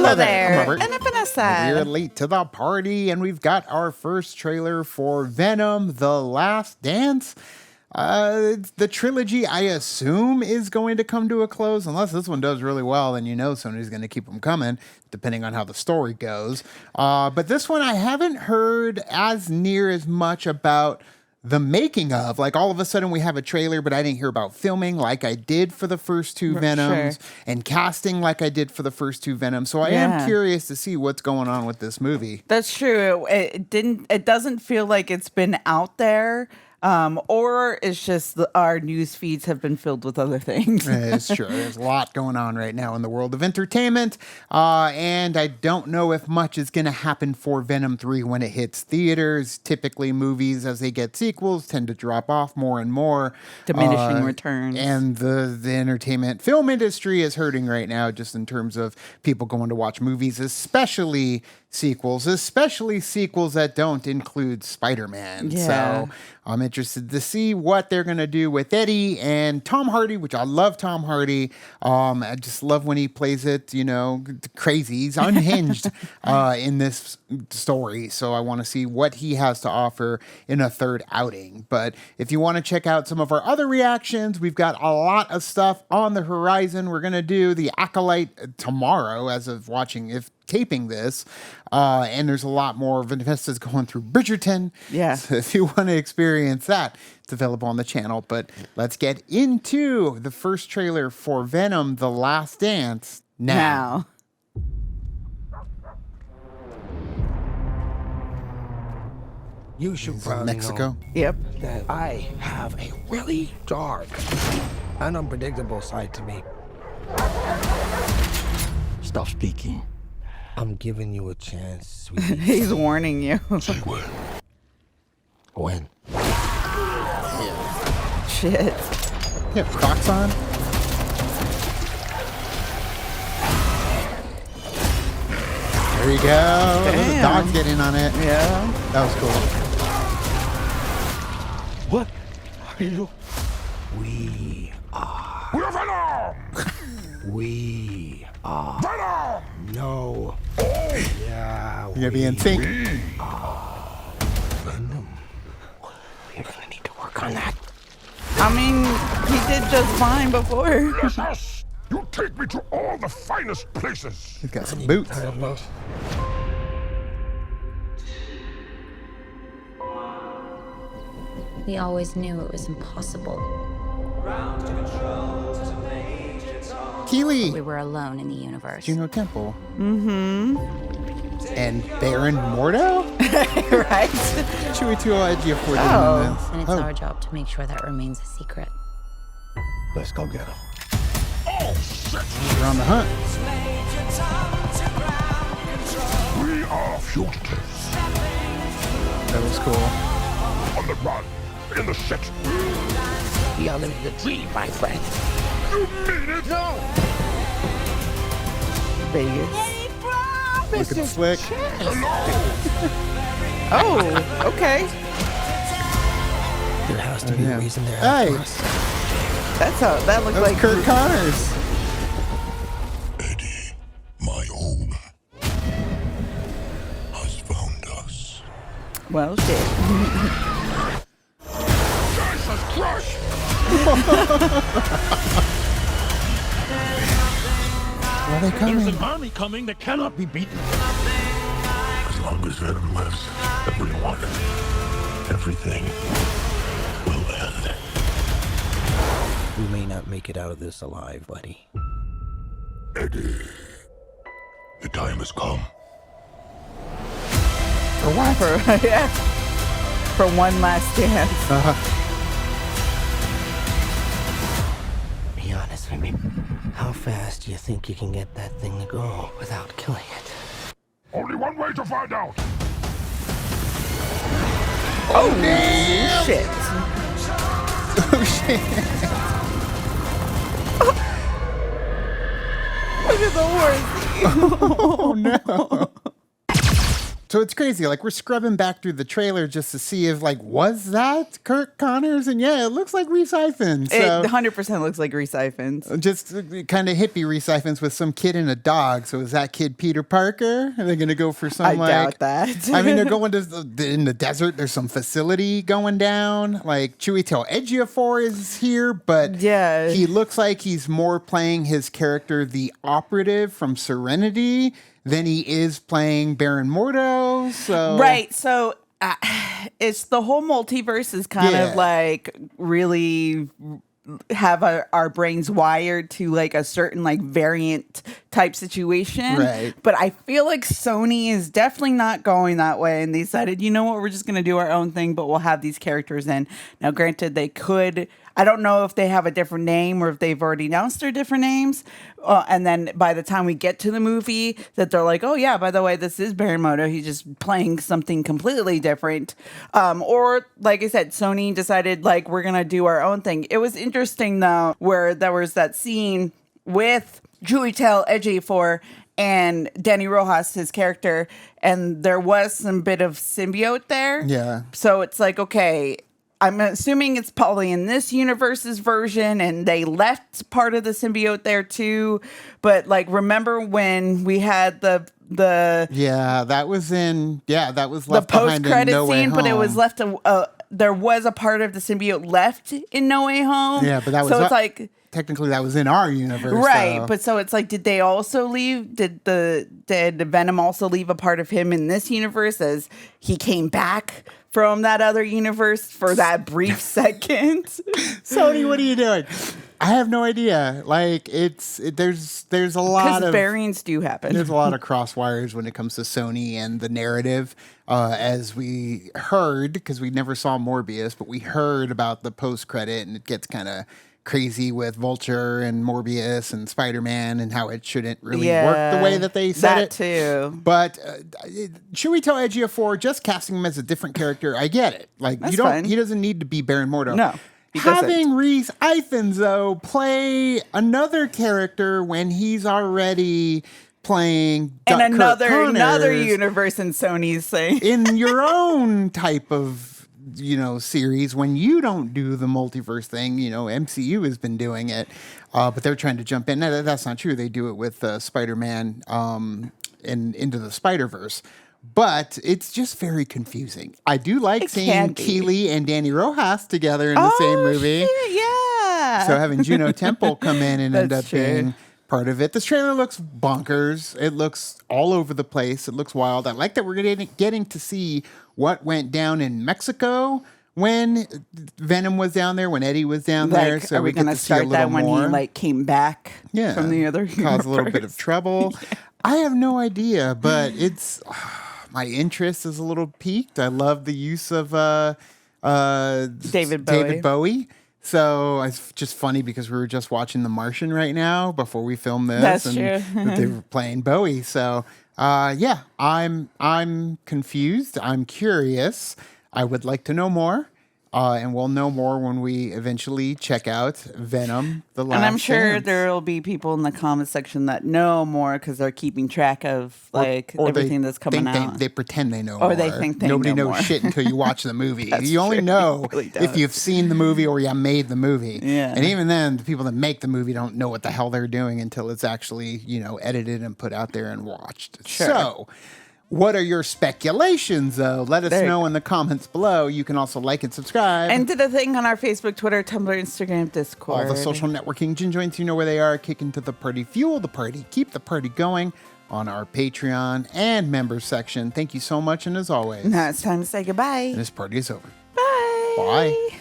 Hello there. I'm Robert. And Vanessa. We're late to the party, and we've got our first trailer for Venom: The Last Dance. The trilogy, I assume, is going to come to a close. Unless this one does really well, then you know Sony's going to keep them coming, depending on how the story goes. But this one, I haven't heard as near as much about the making of. Like, all of a sudden we have a trailer, but I didn't hear about filming like I did for the first two Venoms, and casting like I did for the first two Venoms. So I am curious to see what's going on with this movie. That's true. It doesn't feel like it's been out there. Or it's just our news feeds have been filled with other things. It's true. There's a lot going on right now in the world of entertainment. And I don't know if much is going to happen for Venom 3 when it hits theaters. Typically, movies, as they get sequels, tend to drop off more and more. Diminishing returns. And the entertainment film industry is hurting right now, just in terms of people going to watch movies, especially sequels that don't include Spider-Man. Yeah. So I'm interested to see what they're going to do with Eddie and Tom Hardy, which I love Tom Hardy. I just love when he plays it, crazy. He's unhinged in this story. So I want to see what he has to offer in a third outing. But if you want to check out some of our other reactions, we've got a lot of stuff on the horizon. We're going to do The Acolyte tomorrow as of taping this, and there's a lot more. Vanessa's going through Bridgerton. Yeah. So if you want to experience that, it's available on the channel. But let's get into the first trailer for Venom: The Last Dance now. You should probably Mexico. Yep. that I have a really dark and unpredictable side to me. Stop speaking. I'm giving you a chance, sweetie. He's warning you. Say when. When? Shit. You have Crocs on? There you go. The dog's getting on it. Yeah. That was cool. What are you? We are. We're Venom! We are. Venom! No. Yeah. You're gonna be in sync. Venom. We're gonna need to work on that. I mean, he did just fine before. Bless us! You take me to all the finest places. He's got some boots. We always knew it was impossible. Keely. We were alone in the universe. Juno Temple. Mm-hmm. And Baron Mordo? Right? Chewie too edgy for doing this. And it's our job to make sure that remains a secret. Let's go get him. Oh, shit! We're on the hunt. We are fugitives. That was cool. On the run. In the shit. We are living the dream, my friend. You mean it? No! Vegas. Looking slick. Oh, okay. There has to be a reason there. Hey! That looks That was like Kurt Connors. Eddie, my own, has found us. Well, shit. Jesus Christ! Are they coming? There's an army coming that cannot be beaten. As long as Venom lives, everyone, everything will end. We may not make it out of this alive, buddy. Eddie, the time has come. For what? For one last dance. Be honest with me. How fast do you think you can get that thing to go without killing it? Only one way to find out. Oh, shit. Oh, shit. Look at the horse. Oh, no. So it's crazy. Like, we're scrubbing back through the trailer just to see if, like, was that Kirk Connors? And yeah, it looks like Reese Ifans. So It 100% looks like Reese Ifans. just kind of hippie Reese Ifans with some kid and a dog. So is that kid Peter Parker? Are they going to go for some, I like... doubt that. I mean, they're going to... In the desert, there's some facility going down. Like, Chiwetel Ejiofor is here, but Yeah. he looks like he's more playing his character, the operative from Serenity, than he is playing Baron Mordo. So Right. So it's the whole multiverse is kind Yeah. of like really have our brains wired to like a certain like variant type situation. Right. But I feel like Sony is definitely not going that way. And they decided, you know what, we're just going to do our own thing, but we'll have these characters in. Now, granted, they could... I don't know if they have a different name or if they've already announced their different names. And then by the time we get to the movie, that they're like, oh, yeah, by the way, this is Baron Mordo. He's just playing something completely different. Or, like I said, Sony decided, like, we're going to do our own thing. It was interesting, though, where there was that scene with Chiwetel Ejiofor and Danny Rojas, his character, and there was some bit of symbiote there. Yeah. So it's like, okay, I'm assuming it's probably in this universe's version, and they left part of the symbiote there too. But like, remember when we had the yeah, that was the left behind in post-credit No Way scene, but it was Home. left. There was a part of the symbiote left in No Way Home. Yeah, but that was so it's like. Technically, that was in our universe, Right, so. but so it's like, did they also leave? Did Venom also leave a part of him in this universe as he came back from that other universe for that brief second? Sony, what are you doing? I have no idea. Like, there's a lot Because of variants do happen. there's a lot of crosswires when it comes to Sony and the narrative. As we heard, because we never saw Morbius, but we heard about the post credit, and it gets kind of crazy with Vulture and Morbius and Spider-Man and how it shouldn't really work the way that they said that it. too. But Chiwetel Ejiofor, just casting him as a different character, I get it. Like, That's fine. he doesn't need to be Baron Mordo. No, he doesn't. Having Reese Ifans, though, play another character when he's already playing And Kirk another Connors universe in Sony's thing. in your own type of series, when you don't do the multiverse thing, MCU has been doing it, but they're trying to jump in. No, that's not true. They do it with Spider-Man and Into the Spider-Verse. But it's just very confusing. I do like It seeing can be. Keeley and Danny Rojas together in the same movie. Shit, yeah. So having Juno Temple come in and end up That's true. being part of it. This trailer looks bonkers. It looks all over the place. It looks wild. I like that we're getting to see what went down in Mexico when Venom was down there, when Eddie was down there. Like, So are we get going to to see a start that little when more. he like came back from the other universe? Cause a little bit of trouble. I have no idea, but it's my interest is a little piqued. I love the use of David David Bowie. So it's just funny because we were just watching The Martian right now before we filmed this. That's and true. that they were playing Bowie. So yeah, I'm confused. I'm curious. I would like to know more. And we'll know more when we eventually check out Venom, The Last And I'm sure Dance. there will be people in the comment section that know more because they're keeping track of like Or everything they that's coming think out. They pretend they know Or more. they think they Nobody know knows more. shit until you watch the movie. That's You only true. know It really if does. you've seen the movie or you made the movie. Yeah. And even then, the people that make the movie don't know what the hell they're doing until it's actually, edited and put out there and watched. Sure. So, what are your speculations, though? Let us There you know go. in the comments below. You can also like and subscribe. And did a thing on our Facebook, Twitter, Tumblr, Instagram, Discord. all the social networking gin joints, you know where they are. Kick into the party, fuel the party, keep the party going on our Patreon and members section. Thank you so much, and as always, Now it's time to say goodbye. this party is over. Bye. Bye.